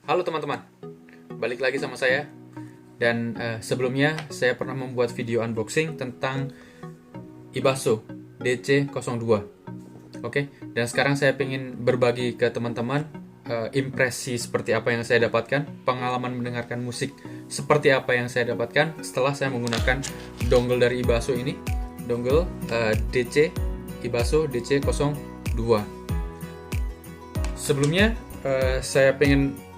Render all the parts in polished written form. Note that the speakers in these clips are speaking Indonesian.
Halo teman-teman, balik lagi sama saya. Dan sebelumnya saya pernah membuat video unboxing tentang Ibaso DC02. Oke, dan sekarang saya ingin berbagi ke teman-teman impresi seperti apa yang saya dapatkan, pengalaman mendengarkan musik seperti apa yang saya dapatkan setelah saya menggunakan dongle dari Ibaso ini, dongle Ibaso DC02. Sebelumnya saya pengen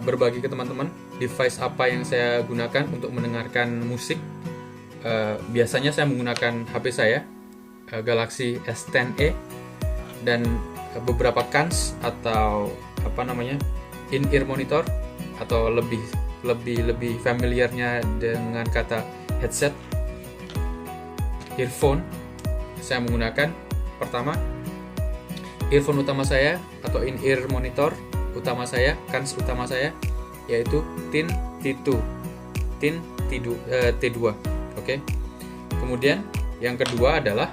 berbagi ke teman-teman device apa yang saya gunakan untuk mendengarkan musik. Biasanya saya menggunakan HP saya, Galaxy S10e, dan beberapa cans atau in-ear monitor, atau lebih familiarnya dengan kata headset, earphone. Saya menggunakan pertama earphone utama saya atau in-ear monitor utama saya, cans utama saya, yaitu TIN T2. Oke. Kemudian yang kedua adalah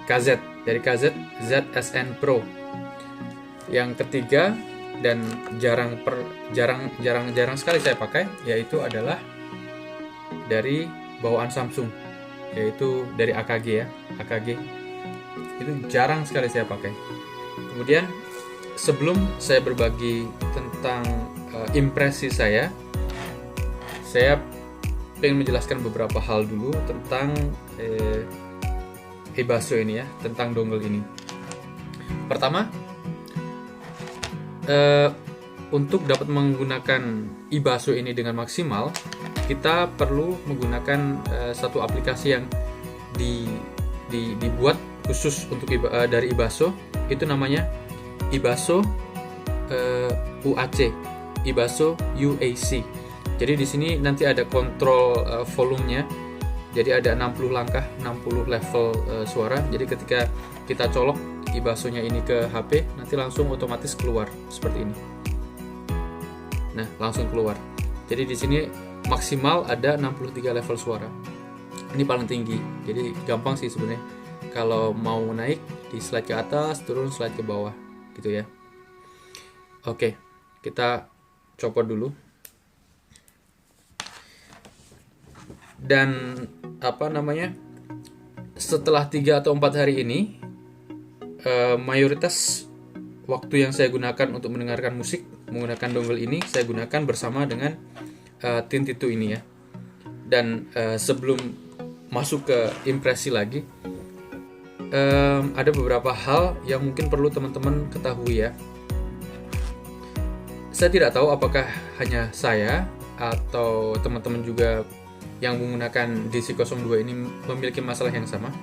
KZ, dari KZ ZSN Pro. Yang ketiga dan jarang sekali saya pakai, yaitu adalah dari bawaan Samsung, yaitu dari AKG ya, AKG. Itu jarang sekali saya pakai. Kemudian sebelum saya berbagi tentang impresi saya ingin menjelaskan beberapa hal dulu tentang Ibaso ini ya, tentang dongle ini. Pertama, untuk dapat menggunakan Ibaso ini dengan maksimal, kita perlu menggunakan satu aplikasi yang dibuat khusus untuk dari Ibaso. Itu namanya Ibaso UAC, Ibaso UAC. Jadi di sini nanti ada kontrol volumenya. Jadi ada 60 langkah, 60 level suara. Jadi ketika kita colok Ibasonya ini ke HP, nanti langsung otomatis keluar seperti ini. Nah, langsung keluar. Jadi di sini maksimal ada 63 level suara. Ini paling tinggi. Jadi gampang sih sebenarnya. Kalau mau naik, di slide ke atas, turun slide ke bawah, gitu ya. Oke, kita copot dulu. Dan setelah 3 atau 4 hari ini, mayoritas waktu yang saya gunakan untuk mendengarkan musik menggunakan dongle ini, saya gunakan bersama dengan TIN T2 ini ya. Dan sebelum masuk ke impresi lagi, ada beberapa hal yang mungkin perlu teman-teman ketahui ya. Saya tidak tahu apakah hanya saya atau teman-teman juga yang menggunakan DC02 ini memiliki masalah yang sama.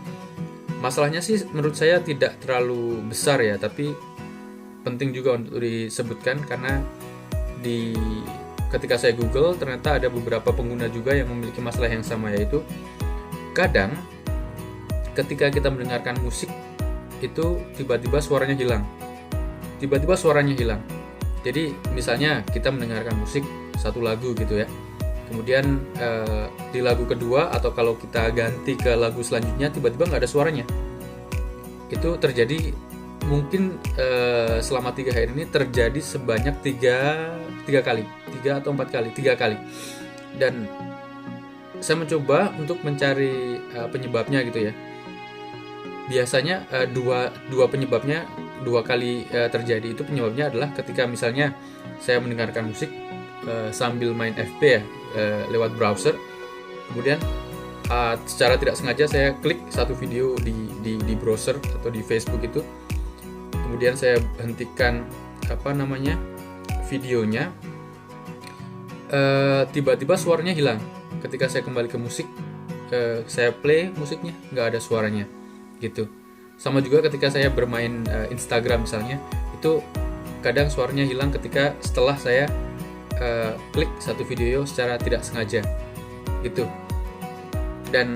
Masalahnya sih menurut saya tidak terlalu besar ya, tapi penting juga untuk disebutkan karena ketika saya Google ternyata ada beberapa pengguna juga yang memiliki masalah yang sama, yaitu kadang ketika kita mendengarkan musik itu tiba-tiba suaranya hilang. Jadi misalnya kita mendengarkan musik satu lagu gitu ya, kemudian di lagu kedua atau kalau kita ganti ke lagu selanjutnya tiba-tiba nggak ada suaranya. Itu terjadi mungkin selama 3 hari ini terjadi sebanyak 3 atau 4 kali. Dan saya mencoba untuk mencari penyebabnya gitu ya. Biasanya dua penyebabnya 2 kali terjadi. Itu penyebabnya adalah ketika misalnya saya mendengarkan musik sambil main FB ya, lewat browser, kemudian secara tidak sengaja saya klik satu video di browser atau di Facebook itu, kemudian saya hentikan videonya, tiba-tiba suaranya hilang. Ketika saya kembali ke musik, saya play musiknya, nggak ada suaranya gitu. Sama juga ketika saya bermain Instagram misalnya, itu kadang suaranya hilang ketika setelah saya klik satu video secara tidak sengaja gitu. Dan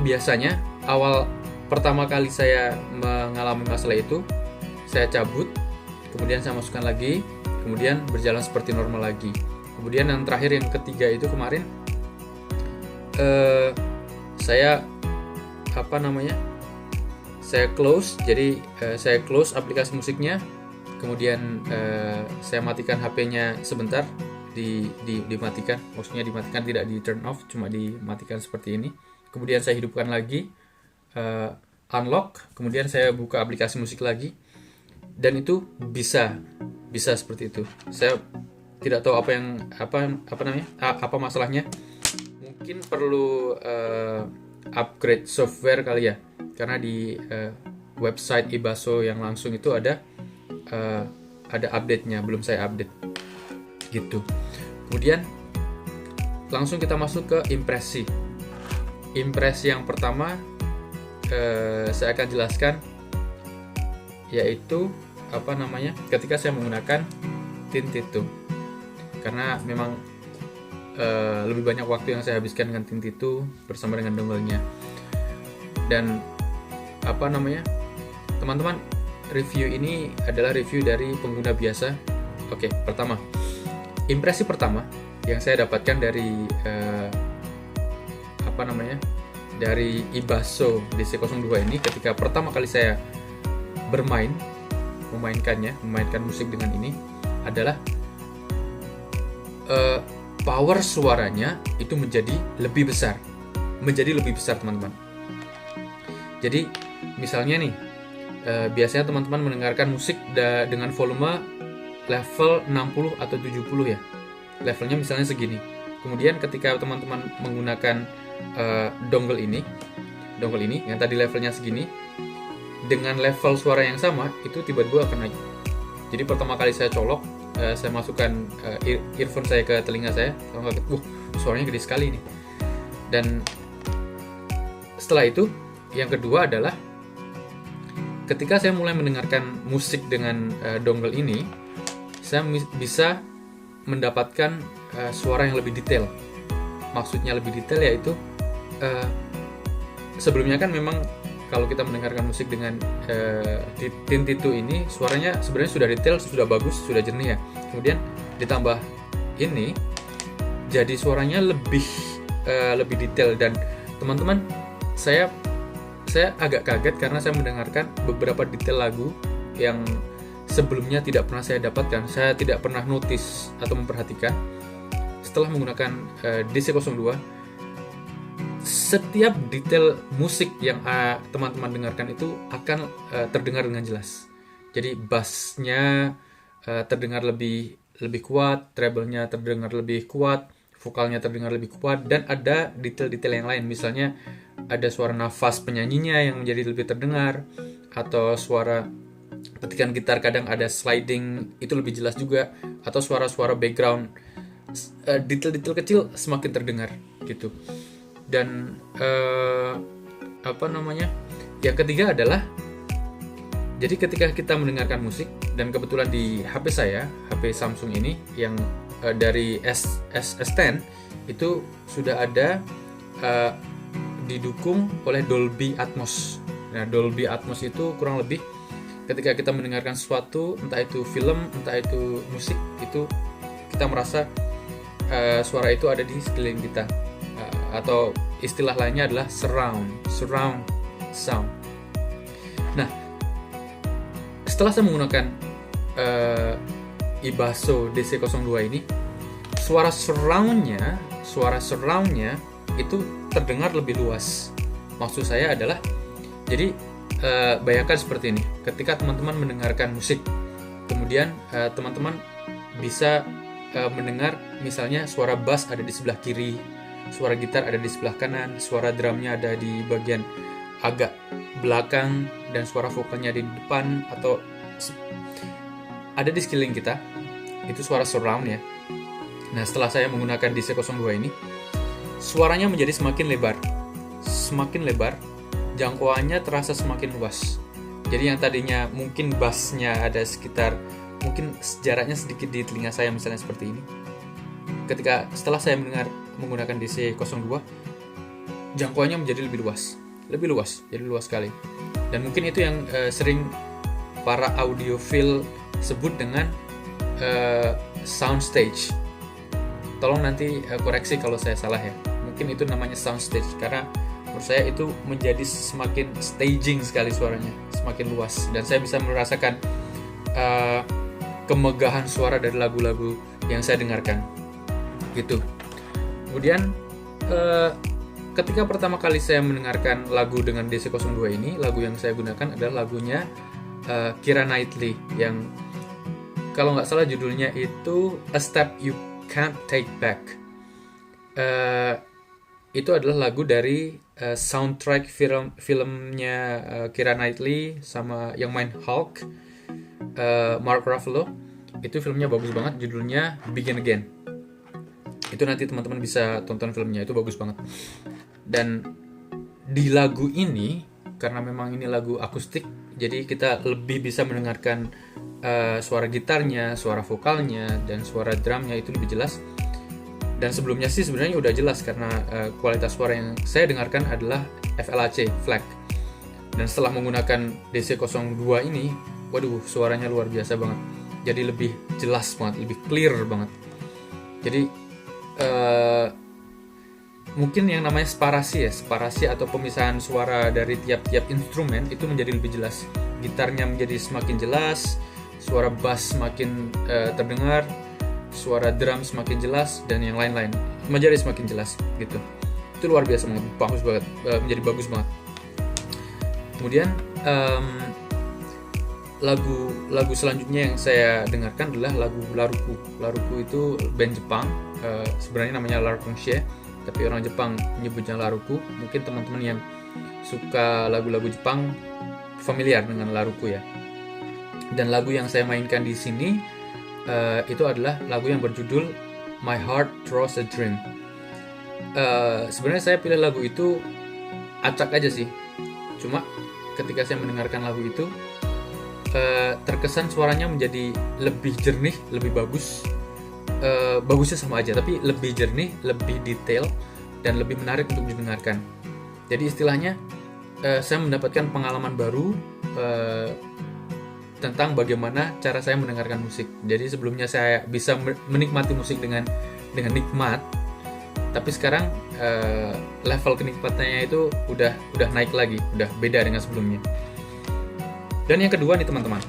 biasanya awal pertama kali saya mengalami masalah itu, saya cabut, kemudian saya masukkan lagi, kemudian berjalan seperti normal lagi. Kemudian yang terakhir, yang ketiga itu kemarin, saya saya close. Jadi saya close aplikasi musiknya, kemudian saya matikan HP-nya sebentar, dimatikan, maksudnya dimatikan, tidak di turn off, cuma dimatikan seperti ini. Kemudian saya hidupkan lagi, unlock, kemudian saya buka aplikasi musik lagi, dan itu bisa seperti itu. Saya tidak tahu apa masalahnya. Mungkin perlu upgrade software kali ya, karena di website Ibaso yang langsung itu ada update-nya, belum saya update gitu. Kemudian langsung kita masuk ke impresi yang pertama. Saya akan jelaskan, yaitu ketika saya menggunakan Tintitu, karena memang lebih banyak waktu yang saya habiskan dengan Tintitu bersama dengan dongle-nya. Dan teman-teman, review ini adalah review dari pengguna biasa. Oke, pertama, impresi pertama yang saya dapatkan dari dari Ibaso DC02 ini, ketika pertama kali saya memainkan musik dengan ini, adalah power suaranya itu menjadi lebih besar teman-teman. Jadi misalnya nih, biasanya teman-teman mendengarkan musik dengan volume level 60 atau 70 ya, levelnya misalnya segini. Kemudian ketika teman-teman menggunakan dongle ini yang tadi levelnya segini, dengan level suara yang sama, itu tiba-tiba akan naik. Jadi pertama kali saya colok, saya masukkan earphone saya ke telinga saya, suaranya gede sekali nih. Dan setelah itu, yang kedua adalah ketika saya mulai mendengarkan musik dengan dongle ini, saya bisa mendapatkan suara yang lebih detail. Maksudnya lebih detail yaitu sebelumnya kan memang kalau kita mendengarkan musik dengan Tintitu ini, suaranya sebenarnya sudah detail, sudah bagus, sudah jernih ya. Kemudian ditambah ini, jadi suaranya lebih detail. Dan teman-teman, saya agak kaget karena saya mendengarkan beberapa detail lagu yang sebelumnya tidak pernah saya dapatkan. Saya tidak pernah notice atau memperhatikan. Setelah menggunakan DC02, setiap detail musik yang teman-teman dengarkan itu akan terdengar dengan jelas. Jadi bassnya terdengar lebih kuat, treble-nya terdengar lebih kuat, vokalnya terdengar lebih kuat, dan ada detail-detail yang lain. Misalnya ada suara nafas penyanyinya yang menjadi lebih terdengar, atau suara petikan gitar kadang ada sliding, itu lebih jelas juga, atau suara-suara background, detail-detail kecil semakin terdengar gitu. Dan yang ketiga adalah, jadi ketika kita mendengarkan musik, dan kebetulan di HP saya, HP Samsung ini yang dari S10 itu sudah ada didukung oleh Dolby Atmos. Nah, Dolby Atmos itu kurang lebih ketika kita mendengarkan sesuatu, entah itu film, entah itu musik, itu kita merasa suara itu ada di sekeliling kita. Atau istilah lainnya adalah surround sound. Nah, setelah saya menggunakan Ibaso DC02 ini, suara surroundnya itu terdengar lebih luas. Maksud saya adalah, jadi bayangkan seperti ini, ketika teman-teman mendengarkan musik, kemudian teman-teman bisa mendengar misalnya suara bass ada di sebelah kiri, suara gitar ada di sebelah kanan, suara drumnya ada di bagian agak belakang, dan suara vokalnya di depan atau ada di sekeliling kita. Itu suara surround ya. Nah, setelah saya menggunakan DC02 ini, suaranya menjadi semakin lebar, jangkauannya terasa semakin luas. Jadi yang tadinya mungkin bassnya ada sekitar, mungkin jaraknya sedikit di telinga saya misalnya seperti ini, setelah saya menggunakan DC02, jangkauannya menjadi lebih luas, jadi luas sekali. Dan mungkin itu yang sering para audiophile sebut dengan soundstage. Tolong nanti koreksi kalau saya salah ya. Mungkin itu namanya soundstage, karena menurut saya itu menjadi semakin staging sekali suaranya, semakin luas, dan saya bisa merasakan uh, kemegahan suara dari lagu-lagu yang saya dengarkan gitu. Kemudian ketika pertama kali saya mendengarkan lagu dengan DC02 ini, lagu yang saya gunakan adalah lagunya Keira Knightley yang kalau nggak salah judulnya itu A Step You Can't Take Back. Itu adalah lagu dari soundtrack filmnya Keira Knightley sama yang main Hulk, Mark Ruffalo. Itu filmnya bagus banget, judulnya Begin Again. Itu nanti teman-teman bisa tonton filmnya, itu bagus banget. Dan di lagu ini, karena memang ini lagu akustik, jadi kita lebih bisa mendengarkan suara gitarnya, suara vokalnya, dan suara drumnya itu lebih jelas. Dan sebelumnya sih sebenarnya udah jelas karena kualitas suara yang saya dengarkan adalah FLAC, FLAC. Dan setelah menggunakan DC02 ini, waduh, suaranya luar biasa banget. Jadi lebih jelas banget, lebih clear banget. Jadi mungkin yang namanya separasi atau pemisahan suara dari tiap-tiap instrumen itu menjadi lebih jelas. Gitarnya menjadi semakin jelas, suara bass semakin terdengar, suara drum semakin jelas, dan yang lain-lain menjadi semakin jelas gitu. Itu luar biasa banget, bagus banget, menjadi bagus banget. Kemudian lagu selanjutnya yang saya dengarkan adalah lagu Laruku. Laruku itu band Jepang, sebenarnya namanya Larkungshe, tapi orang Jepang menyebutnya Laruku. Mungkin teman-teman yang suka lagu-lagu Jepang familiar dengan Laruku ya. Dan lagu yang saya mainkan di sini itu adalah lagu yang berjudul My Heart Throws a Dream. Sebenarnya saya pilih lagu itu acak aja sih. Cuma ketika saya mendengarkan lagu itu, terkesan suaranya menjadi lebih jernih, lebih bagus. Bagusnya sama aja, tapi lebih jernih, lebih detail, dan lebih menarik untuk didengarkan. Jadi istilahnya saya mendapatkan pengalaman baru tentang bagaimana cara saya mendengarkan musik. Jadi sebelumnya saya bisa menikmati musik dengan nikmat, tapi sekarang level kenikmatannya itu udah naik lagi, udah beda dengan sebelumnya. Dan yang kedua nih teman-teman,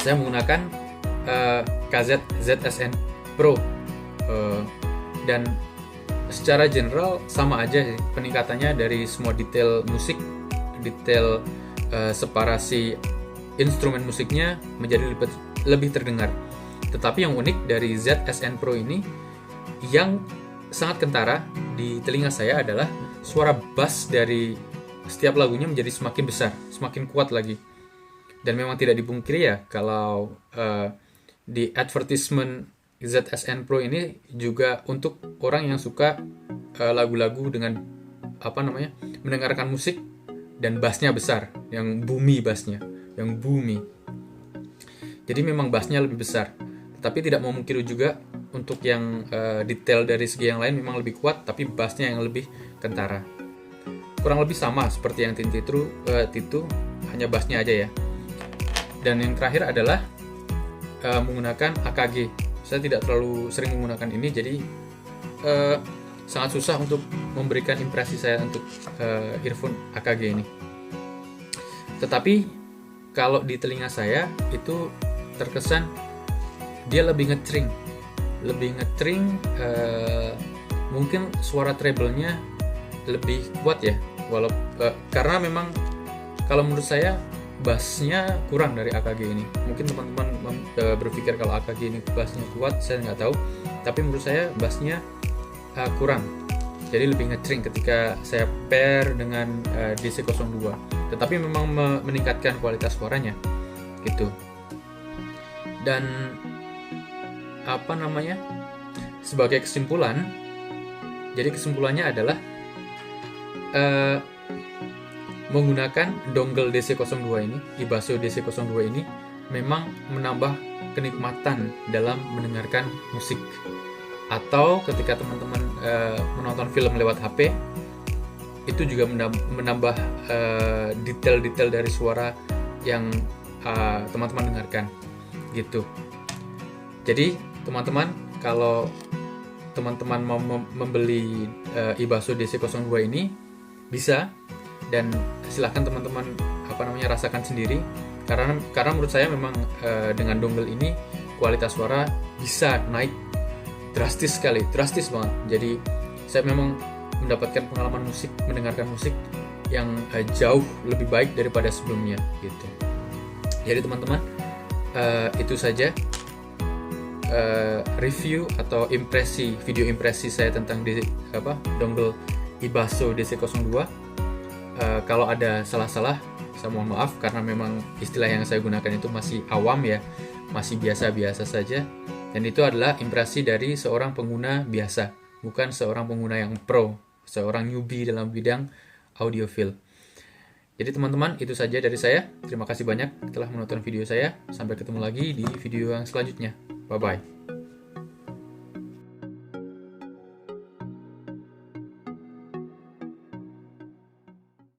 saya menggunakan KZ ZSN Pro, dan secara general sama aja sih peningkatannya dari semua detail musik, detail separasi instrumen musiknya menjadi lebih terdengar. Tetapi yang unik dari ZSN Pro ini yang sangat kentara di telinga saya adalah suara bass dari setiap lagunya menjadi semakin besar, semakin kuat lagi. Dan memang tidak dipungkiri ya kalau di advertisement ZSN Pro ini juga untuk orang yang suka lagu-lagu dengan mendengarkan musik dan bassnya besar, yang boomy bassnya, yang boomy. Jadi memang bassnya lebih besar. Tapi tidak mau mungkiri juga untuk yang detail dari segi yang lain memang lebih kuat, tapi bassnya yang lebih kentara. Kurang lebih sama seperti yang Titu, hanya bassnya aja ya. Dan yang terakhir adalah menggunakan AKG. Saya tidak terlalu sering menggunakan ini, jadi sangat susah untuk memberikan impresi saya untuk earphone AKG ini. Tetapi kalau di telinga saya itu terkesan dia lebih ngetring, mungkin suara treble-nya lebih kuat ya. Karena memang kalau menurut saya bassnya kurang dari AKG ini. Mungkin teman-teman berpikir kalau AKG ini bassnya kuat, saya nggak tahu. Tapi menurut saya bassnya kurang. Jadi lebih ngecring ketika saya pair dengan DC02. Tetapi memang meningkatkan kualitas suaranya, gitu. Dan sebagai kesimpulan, jadi kesimpulannya adalah menggunakan dongle DC02 ini, Ibaso DC02 ini memang menambah kenikmatan dalam mendengarkan musik. Atau ketika teman-teman menonton film lewat HP, itu juga menambah detail-detail dari suara yang teman-teman dengarkan, gitu. Jadi teman-teman, kalau teman-teman mau membeli Ibaso DC02 ini bisa, dan silahkan teman-teman rasakan sendiri, Karena menurut saya memang dengan dongle ini kualitas suara bisa naik drastis sekali, drastis banget. Jadi saya memang mendapatkan pengalaman mendengarkan musik yang jauh lebih baik daripada sebelumnya gitu. Jadi teman-teman, itu saja review atau video impresi saya tentang dongle Ibasso DC02. Kalau ada salah-salah, saya mohon maaf karena memang istilah yang saya gunakan itu masih awam ya, masih biasa-biasa saja. Dan itu adalah impresi dari seorang pengguna biasa, bukan seorang pengguna yang pro, seorang newbie dalam bidang audiophile. Jadi teman-teman, itu saja dari saya. Terima kasih banyak telah menonton video saya. Sampai ketemu lagi di video yang selanjutnya. Bye-bye.